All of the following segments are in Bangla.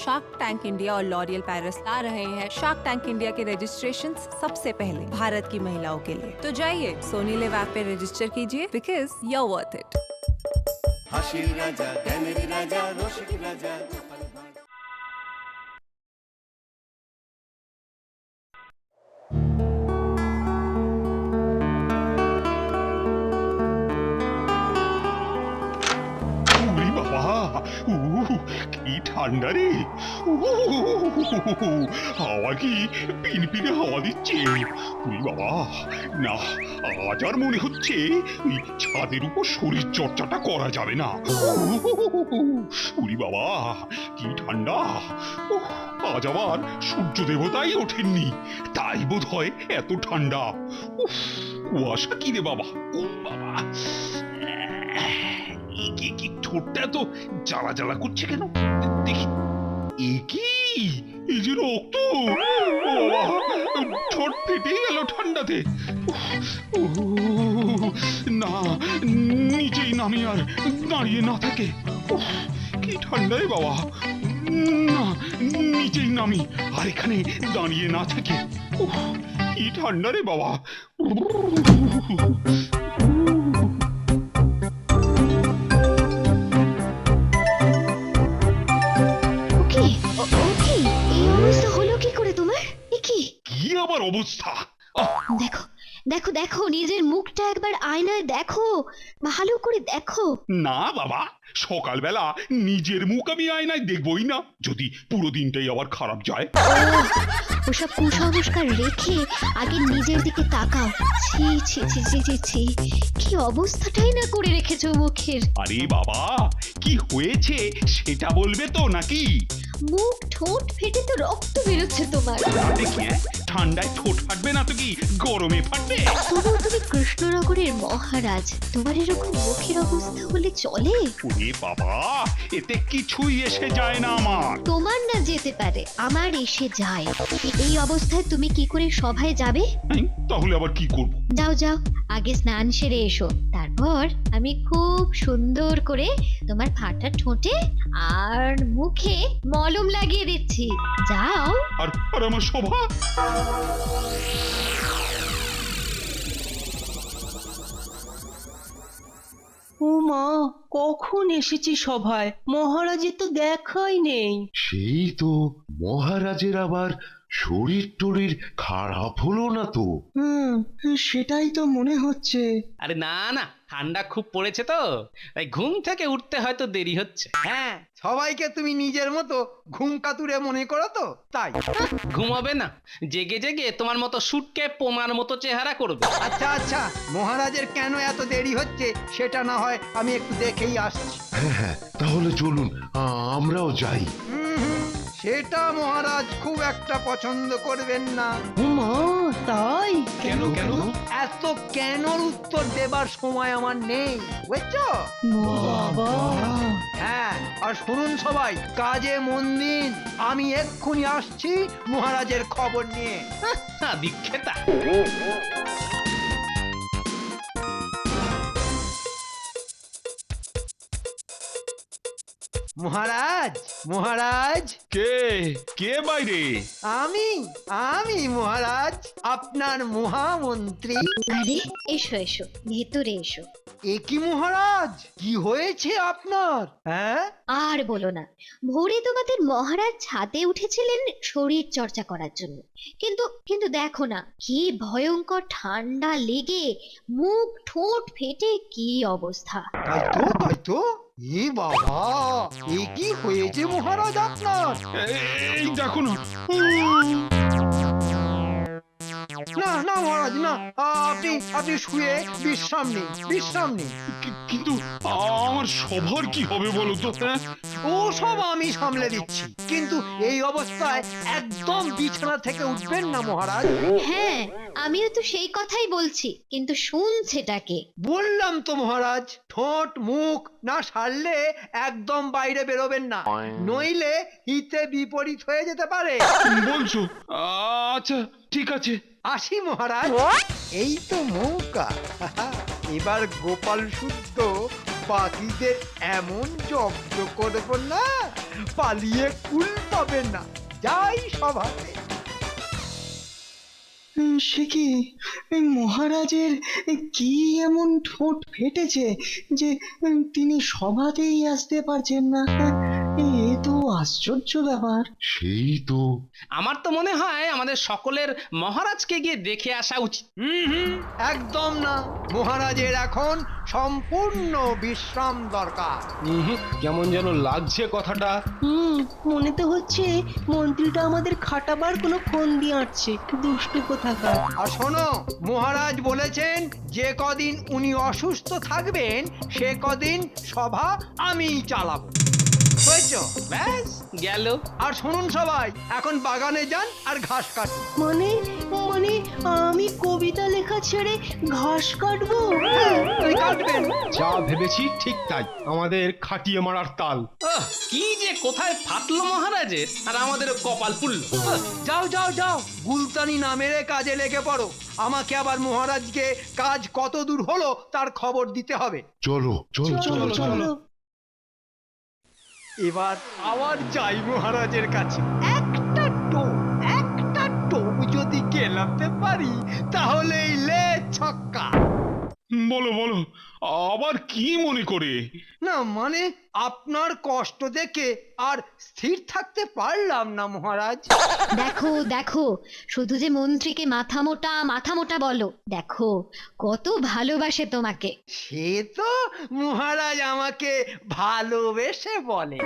शार्क टैंक इंडिया और लॉरियल पेरिस ला रहे हैं शार्क टैंक इंडिया के रजिस्ट्रेशन सबसे पहले भारत की महिलाओं के लिए। तो जाइए सोनी लिव ऐप पे रजिस्टर कीजिए because you are worth it. হাসির রাজা জ্ঞানের রাজা রসিক রাজা ওরে বাবা, কি ঠান্ডা রে! হাওয়া কি পিনপিনে হাওয়া দিচ্ছে। ওরে বাবা, না আজ আর মনে হচ্ছে ওই ছাদের উপর শরীর চর্চাটা করা যাবে না। ওরে বাবা, কি ঠান্ডা! আজ আবার সূর্য দেবতাই ওঠেননি, তাই বোধ হয় এত ঠান্ডা। কুয়াশা কি রে বাবা, ও বাবা, কি ঠোঁটটা তো জ্বালা জ্বালা করছে কেন দেখি। এই যে রক্ত! ঠোঁট ফেটে গেল ঠান্ডাতে। না, নিচেই নামি আর দাঁড়িয়ে না থাকে। কি ঠান্ডা রে বাবা! না, নিচেই নামি আর এখানে দাঁড়িয়ে না থাকে। কি ঠান্ডা রে বাবা! কি আবার অবস্থা! দেখো দেখো দেখো, নিজের মুখটা একবার আয়নায় দেখো, ভালো করে দেখো। না বাবা, সকালবেলা নিজের মুখ আমি আয়নায় দেখবই না, যদি পুরো দিনটাই আবার খারাপ যায়। ওসব কুসংস্কার রেখে আগে নিজের দিকে তাকাও। ছি ছি ছি ছি ছি ছি, কি অবস্থাটাই না করে রেখেছো মুখের। আরে বাবা, কি হয়েছে সেটা বলবে তো নাকি? মুখ ঠোঁট ফেটে তো রক্ত বেরোচ্ছে তোমার। দেখি, ঠান্ডায় ঠোঁট ফাটবে না তো কি গরমে ফাটবে? তবুও তুমি কৃষ্ণনগরের মহারাজ, তোমার এরকম মুখের অবস্থা হলে চলে? ওরে বাবা, এতে কিছুই এসে যায় না আমার। তোমার না যেতে পারে, আমার এসে যায়। এই অবস্থায় তুমি কি করে সভায় যাবে? তাহলে আবার কি করব? যাও যাও, আগে স্নান সেরে এসো, তারপর আমি খুব সুন্দর করে তোমার ফাটা ঠোঁটে আর মুখে মলম লাগিয়ে দিচ্ছি। যাও। আর আমার শোভা? ও মা, কখন এসেছি সভায়, মহারাজের তো দেখাই নেই। সেই তো, মহারাজের আবার শরীর টরীর খারাপ হলো না তো? সেটাই তো মনে হচ্ছে। আরে না না, ঠান্ডা খুব পড়েছে তো, তাই ঘুম থেকে উঠতে হয়তো দেরি হচ্ছে। হ্যাঁ, সবাইকে তুমি নিজের মতো ঘুম কাতুরে মনে করো তো, তাই। ঘুমাবে না, জেগে জেগে তোমার মতো সুটকে পোমার মতো চেহারা করবে। আচ্ছা আচ্ছা, মহারাজের কেন এত দেরি হচ্ছে সেটা না হয় আমি একটু দেখেই আসছি। হ্যাঁ হ্যাঁ, তাহলে চলুন, আমরাও যাই। সেটা মহারাজ খুব একটা পছন্দ করবেন না। ও মা, তাই? কেন কেন? এত কেনর উত্তর দেবার সময় আমার নেই, বুঝছো? বাবা! হ্যাঁ, আর শুনুন সবাই, কাজে মন দিন, আমি এক্ষুনি আসছি মহারাজের খবর নিয়ে। দীক্ষেতা। মহারাজ, মহারাজ! কে কে বাইরে? আমি আমি মহারাজ, আপনার মহামন্ত্রী। আরে এসো এসো, ভেতরে এসো। এ কি মহারাজ, কি হয়েছে আপনার? হ্যাঁ, আর বলো না, ভোরে তোমাদের মহারাজ ছাদে উঠেছিলেন শরীর চর্চা করার জন্য, কিন্তু কিন্তু দেখো না, কি ভয়ঙ্কর ঠান্ডা লেগে মুখ ঠোঁট ফেটে কি অবস্থা। তাই তো তাই তো। এ বাবা, এ কি হয়েছে মহারাজ আপনার? এই দেখো না। না না মহারাজ, না, আপনি আপনি শুয়ে বিশ্রাম নিন, বিশ্রাম নিন। কিন্তু আমার সভার কি হবে বলো তো? ও সব আমি সামলে দিচ্ছি, কিন্তু এই অবস্থায় একদম বিছানা থেকে উঠবেন না মহারাজ। হ্যাঁ, আমিও তো সেই কথাই বলছি, কিন্তু শুনছেটা কে? বললাম তো মহারাজ, ঠোঁট মুখ না সারলে একদম বাইরে বেরোবেন না, নইলে হিতে বিপরীত হয়ে যেতে পারে। বলছো? আচ্ছা ঠিক আছে। আসি মহারাজ। এই তো মৌকা, এবার গোপাল শুদ্ধ বাকিদের এমন জব্দ করব না, পালিয়ে কুল পাবে না। যাই সভাতে। সে কি এই মহারাজের কি এমন ঠোঁট ফেটেছে যে তিনি সভাতেই আসতে পারছেন না? এ তো আশ্চর্য ব্যাপার। সেই তো। আমার তো মনে হয় আমাদের সকলের মহারাজকে গিয়ে দেখে আসা উচিত। একদম না, মহারাজের এখন সম্পূর্ণ বিশ্রাম দরকার। কেমন যেন লাগছে কথাটা। মনে তো হচ্ছে মন্ত্রীটা আমাদের খাটাবার কোনো ফন্দি আঁটছে, দুষ্টু কোথাকার। আর শোনো, মহারাজ বলেছেন যে কদিন উনি অসুস্থ থাকবেন সে কদিন সভা আমিই চালাবো। বুঝছো? ব্যাস গেল। আর শুনুন সবাই, এখন বাগানে যান আর ঘাস কাটুন। মানে মানে আমি কবিতা লেখা ছেড়ে ঘাস কাটবো? ওই কাটবেন। যা ভেবেছি ঠিক তাই, আমাদের খাটিয়ে মারার তাল। কি যে কোথায় ফাটলো মহারাজের, আর আমাদের কপাল পুড়লো। যাও যাও যাও, গুলতানি না মেরে কাজে লেগে পড়ো। আমাকে আবার মহারাজকে কাজ কত দূর হলো তার খবর দিতে হবে। চলো চলো চলো চলো। এবার আবার যাই মহারাজের কাছে। একটা টোপ যদি গেলাতে পারি তাহলেই লে ছক্কা। বলো বলো, আবার কি মনে করে? না মানে আপনার কষ্ট দেখে আর স্থির থাকতে পারলাম না মহারাজ। দেখো দেখো, শুধু যে মন্ত্রীকে মাথা মোটা বলো, দেখো কত ভালোবাসে তোমাকে। সে তো মহারাজ আমাকে ভালোবেসে বলে।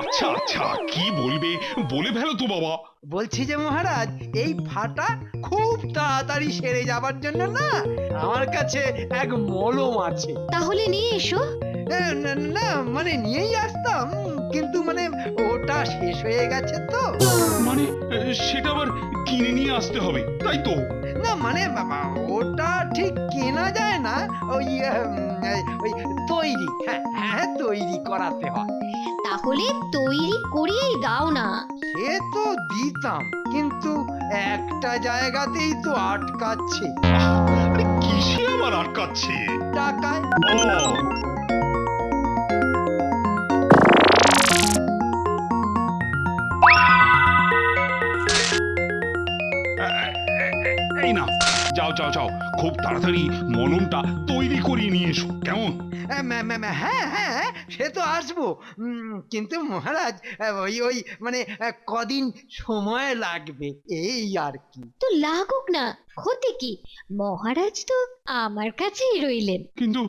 আচ্ছা আচ্ছা, কি বলবে বলে ফেলো তো বাবা। বলছি যে মহারাজ, এই ফাটা খুব তাড়াতাড়ি সেরে যাবার জন্য না আমার কাছে এক মলম আছে। তাহলে নিয়ে এসো। না মানে নিয়েই আসতাম, কিন্তু মানে ওটা শেষ হয়ে গেছে তো। মানে সেটা আবার কিনে নিয়ে আসতে হবে, তাই তো? না মানে বাবা, ওটা ঠিক কেনা যায় না, ওই ওই তৈরি, হ্যাঁ তৈরি করাতে হয়। তাহলে তৈরি করিয়েই দাও না। সে তো দিতাম, কিন্তু একটা জায়গাতেই তো আটকাচ্ছে। আরে কিসে আবার আটকাচ্ছে? টাকায়। ও এই না, যাও যাও যাও, খুব তাড়াতাড়ি মলমটা তৈরি করিয়ে নিয়ে এসো, কেমন? হ্যাঁ হ্যাঁ, সে তো আসবো, কিন্তু মহারাজ ওই ওই মানে কদিন সময় লাগবে এই আর কি। তো লাগুক না, ক্ষতি কি? মহারাজ তো আমার কাছেই রইলেন। কিন্তু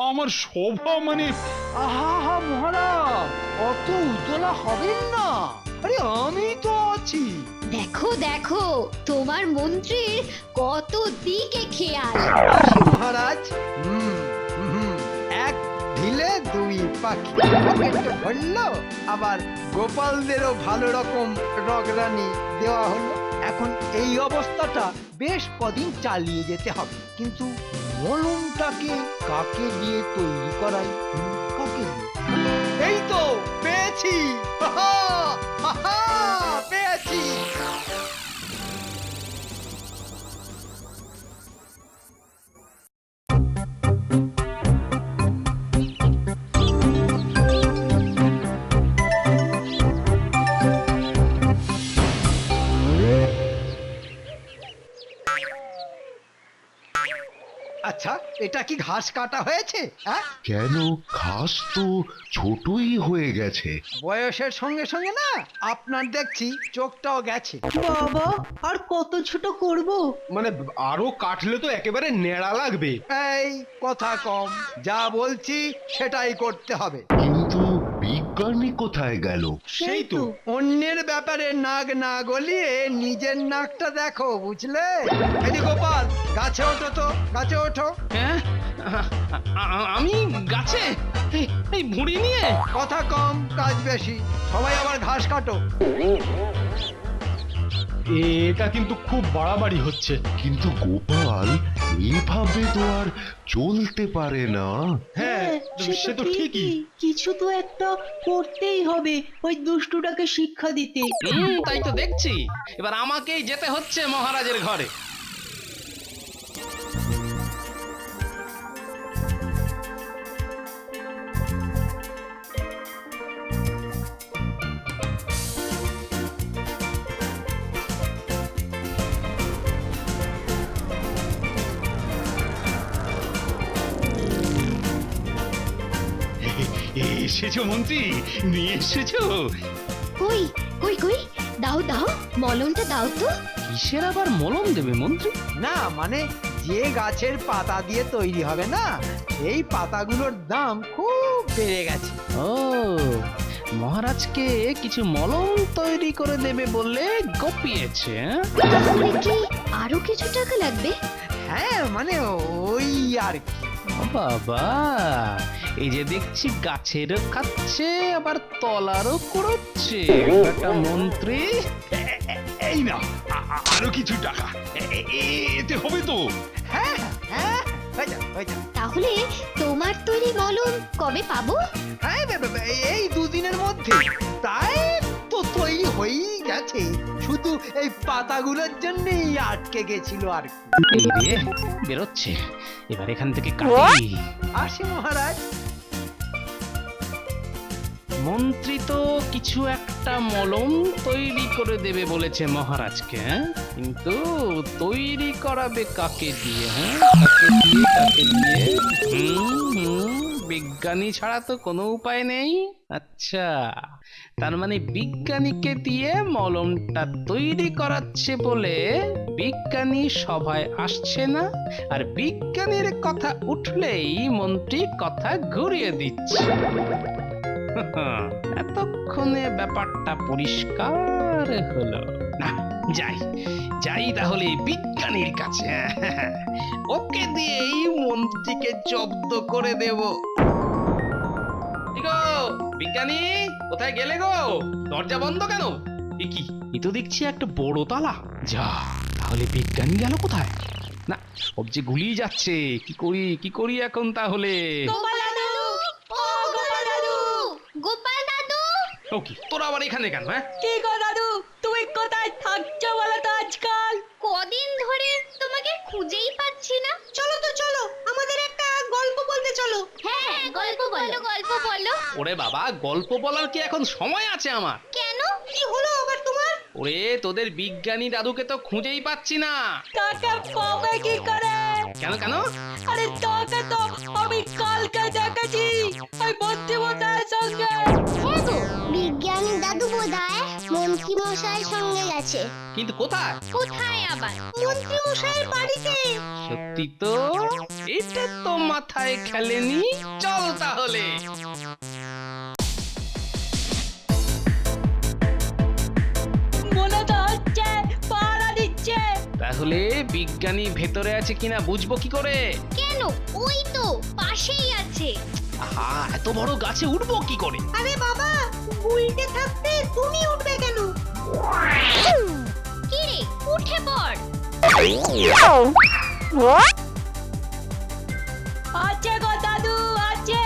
আমার সভা মানে। আহা মহারাজ, অত উতলা হবেন না, আরে আমি তো আছি। দেখো দেখো, তোমার মন্ত্রীর কত দিকে খেয়াল। আসি মহারাজ। এক ঢিলে দুই পাখি, পকেটে ভরলো, আবার গোপালদেরও ভালো রকম রগরানি দেওয়া হলো। এখন এই অবস্থাটা বেশ কদিন চালিয়ে যেতে হবে, কিন্তু মলমটাকে কাকে দিয়ে তৈরি করাই? কাকে দিয়ে? এই তো পেয়েছি, পেয়েছি। আচ্ছা, এটা কি ঘাস কাটা হয়েছে? হ্যাঁ, কেন? ঘাস তো ছোটই হয়ে গেছে। বয়সের সঙ্গে সঙ্গে না আপনার দেখছি চোখটাও গেছে। বাবা, আর কত ছোট করব? মানে আরো কাটলে তো একেবারে নেড়া লাগবে। এই কথা কম, যা বলছি সেটাই করতে হবে। কিন্তু বিজ্ঞানী কোথায় গেল? সেই তো। অন্যের ব্যাপারে নাক না গলিয়ে নিজের নাকটা দেখো, বুঝলে? এদি গোপাল, গাছে ওঠো তো, গাছে ওঠো। হ্যাঁ, আমি গাছে এই ভুঁড়ি নিয়ে? কথা কম, কাজ বেশি। সবাই আবার ঘাস কাটো। এটা কিন্তু খুব বাড়াবাড়ি হচ্ছে। কিন্তু গোপাল, এইভাবে তো আর চলতে পারে না। হ্যাঁ, সে তো ঠিকই। কিছু তো একটা করতেই হবে ওই দুষ্টুটাকে শিক্ষা দিতে। তাই তো দেখছি, এবার আমাকেই যেতে হচ্ছে মহারাজের ঘরে। এসেছো মন্ত্রী, নিয়ে এসেছো? কই কই কই, দাও দাও, মলমটা দাও তো। কিসের আবার মলম দেবে মন্ত্রী? না মানে যে গাছের পাতা দিয়ে তৈরি হবে না, এই পাতাগুলোর দাম খুব বেড়ে গেছে। ও, মহারাজকে কিছু মলম তৈরি করে দেবে বলে গপিয়েছে, হ্যাঁ? তাহলে কি আরো কিছু টাকা লাগবে? হ্যাঁ মানে ওই আর কি। ও বাবা, এই যে দেখছি গাছেরও খাচ্ছে আবার তলারও কুড়োচ্ছে একটা মন্ত্রী। এই না, আরো কিছু টাকা, এতে হবে তো? হ্যাঁ হ্যাঁ, হয়ে যাবে হয়ে যাবে। তাহলে তোমার তৈরি মলম কবে পাবো? হ্যাঁ এই দুদিনের মধ্যে। তাই তো তৈরি হয়েই গেছে, শুধু এই পাতাগুলোর জন্যই আটকে গেছিল আর কি। এই রে, বেরোচ্ছে। এবার এখান থেকে কাটি। আসি মহারাজ। মন্ত্রী তো কিছু একটা মলম তৈরি করে দেবে বলেছে মহারাজকে, হ্যাঁ? কিন্তু তৈরি করাবে কাকে দিয়ে, হ্যাঁ? কাকে দিয়ে? বিজ্ঞানী ছাড়া তো কোনো উপায় নেই। আচ্ছা, তার মানে বিজ্ঞানীকে দিয়ে মলমটা তৈরি করাচ্ছে বলে বিজ্ঞানী সভায় আসছে না, আর বিজ্ঞানীর কথা উঠলেই মন্ত্রী কথা ঘুরিয়ে দিচ্ছে। এতক্ষণে ব্যাপারটা পরিষ্কার হলো। না, যাই যাই তাহলে বিজ্ঞানীর কাছে, ওকে দিয়েই মন্ত্রীকে জব্দ করে দেব। কি গো বিজ্ঞানী, কোথায় গেলে গো? দরজা বন্ধ কেন? এ কি, এ তো দেখছি একটা বড় তালা। যা, তাহলে বিজ্ঞানী গেল কোথায়? না, সব যে গুলিয়ে যাচ্ছে। কি করি এখন তাহলে? গোপাল দাদু, ও গোপাল দাদু, গোপাল দাদু। ও কি, তোরা আবার এখানে কেন? হ্যাঁ, কি গো দাদু, তুমি কোথায় থাকছো বলো তো আজকাল? কদিন ধরে তোমাকে খুঁজেই পাচ্ছি না। চলো তো চলো, আমাদের একটা গল্প বলতে চলো। হ্যাঁ, গল্প বলো, গল্প বলো। ওরে বাবা, গল্প বলার কি এখন সময় আছে আমার? কেন? কি হলো আবার তোমার? ওরে, তোদের বিজ্ঞানী দাদুকে তো খুঁজেই পাচ্ছি না। তাকে পাবে কি করে? কেন? আরে তাকে তো আমি কালকে দেখেছি ওই মন্ত্রীমশাইয়ের সঙ্গে। হ্যাঁ গো, বিজ্ঞানী দাদু বোধহয় মন্ত্রী মশাইয়ের সঙ্গে গেছে। কিন্তু কোথায়? কোথায় আবার? মন্ত্রী মশাইয়ের বাড়িতে। সত্যি তো, এটা তো মাথায় খেলেনি। চল তাহলে। মনে তো হচ্ছে পাহারা দিচ্ছে। তাহলে বিজ্ঞানী ভেতরে আছে কিনা বুঝবো কি করে? কেন? ওই তো পাশেই আছে। আহা, এত বড় গাছে উঠবো কি করে? আরে বাবা, উল্টে থাকতে তুমি উঠবে কেন? কি রে, উঠে পড়। আছে গো দাদু, আছে।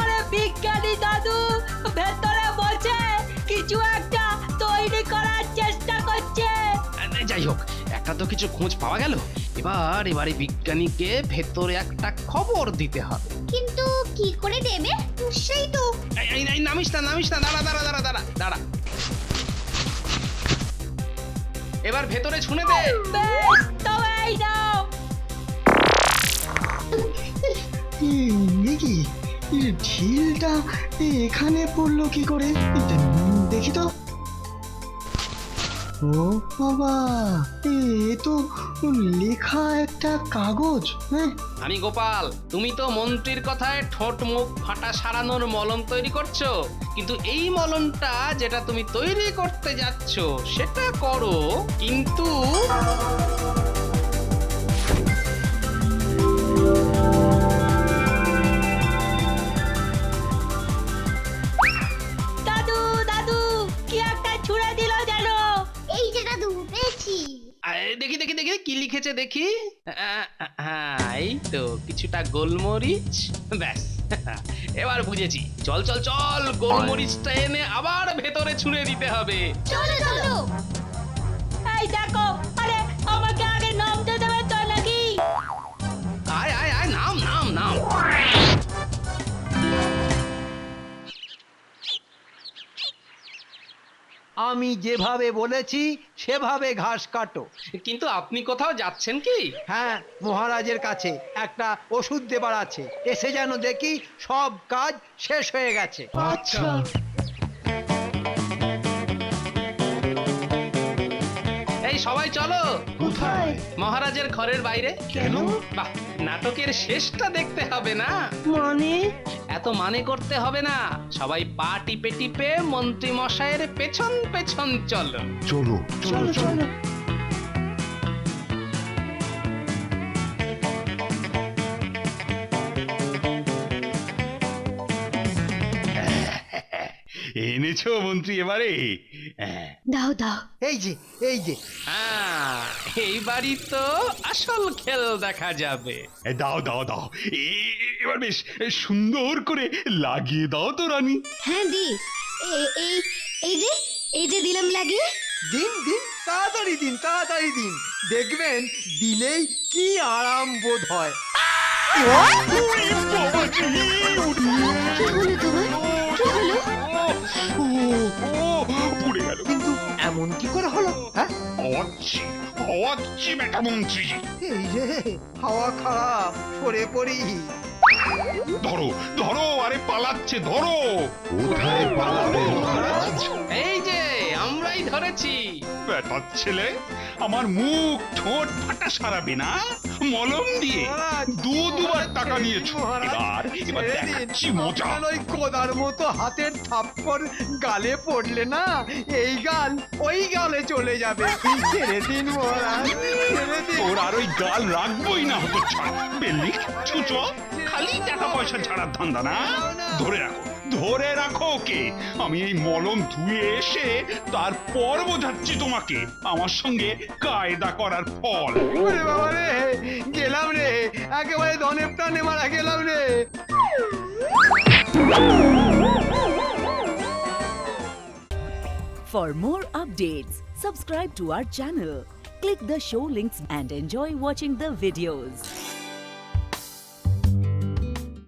আরে বিজ্ঞানী দাদু ভেতরে বসে কিছু একটা তৈরি করার চেষ্টা করছে। যাই হোক, একটা তো কিছু খোঁজ পাওয়া গেল। এবারে বিজ্ঞানীকে ভেতরে একটা খবর দিতে হবে। কিন্তু কি করে দেবে? সেই তো। এই নামিস না, দাঁড়া। এবার ভেতরে ছুঁড়ে দে। বেশ, তবে এই নাও। কি ঢিলটা এখানে পড়লো কি করে? দেখি তো। ও বাবা, এ তো লেখা একটা কাগজ। হ্যাঁ, আমি গোপাল, তুমি তো মন্ত্রীর কথায় ঠোঁট মুখ ফাটা সারানোর মলম তৈরি করছো, কিন্তু এই মলমটা যেটা তুমি তৈরি করতে যাচ্ছ সেটা করো, কিন্তু দাদু দাদু, কি একটা ছুঁড়ে দিল যেন। এই যে দাদু, পেয়েছি। দেখি কি লিখেছে দেখি। এই তো কিছুটা গোলমরিচ, ব্যাস। এবার বুঝেছি। চল গোলমরিচটা এনে আবার ভেতরে ছুঁড়ে দিতে হবে। চলো চলো। এই দেখো, আরে আমাকে আগে নামতে দেবে তো নাকি? আয় নাম। আমি যেভাবে বলেছি সেভাবে ঘাস কাটো। কিন্তু আপনি কোথাও যাচ্ছেন কি? হ্যাঁ, মহারাজের কাছে একটা ওষুধ দেবার আছে, এসে যেন দেখি সব কাজ শেষ হয়ে গেছে। আচ্ছা। এই সবাই চলো। কোথায়? মহারাজের ঘরের বাইরে। কেন? বাহ, নাটকের শেষটা দেখতে হবে না? মানে? এত মানে করতে হবে না, সবাই পা টিপে টিপে মন্ত্রী মশাইয়ের পেছন পেছন চলো। চলো চলো চলো। এনেছো মন্ত্রী এবারে? হ্যাঁ। দাও দাও। এই যে, এই যে। হ্যাঁ, এইবারই তো আসল খেল দেখা যাবে। দাও দাও দাও, এবার বেশ সুন্দর করে লাগিয়ে দাও তো রানী। হ্যাঁ দি, এই এই যে দিলাম লাগিয়ে। দিন দিন, তাড়াতাড়ি দিন, তাড়াতাড়ি দিন, দেখবেন দিলেই কি আরাম বোধ হয়। ওরে বাবাজি! কি হলো তোমার? কি হলো? পুড়ে গেল। কিন্তু এমন কি করে হলো? হ্যাঁ, হওয়াচ্ছি বেটা মন্ত্রী। এই রে, হাওয়া খারাপ, সরে পড়ি। ধরো ধরো, আরে পালাচ্ছে, ধরো। কোথায় পালাবে মহারাজ? এই যে আমরাই ধরেছি। বেটার ছেলে, আমার মুখ ঠোঁট ফাটা সারাবে না মলম দিয়ে? মহারাজ, দুবার টাকা নিয়েছো, এবার ছেড়ে দিন। দেখাচ্ছি মজা। আপনার ওই কোদার মতো হাতের থাপ্পড় গালে পড়লে না, এই গাল ওই গালে চলে যাবে। ছেড়ে দিন মহারাজ, ছেড়ে দিন। ওর আর ওই গাল রাখবোই না, হতো ছাড় পেলি ছুচো, খালি টাকা পয়সা ছাড়ার ধান্দা না। ধরে রাখো, ধরে রাখো ওকে। আমি এই মলম ধুয়ে এসে তারপর বোঝাচ্ছি তোমাকে আমার সঙ্গে কায়দা করার ফল। ওরে বাবা রে, গেলাম রে, একেবারে ধনে প্রাণে মারা গেলাম রে। For more updates, subscribe to our channel, click the show links and enjoy watching the videos.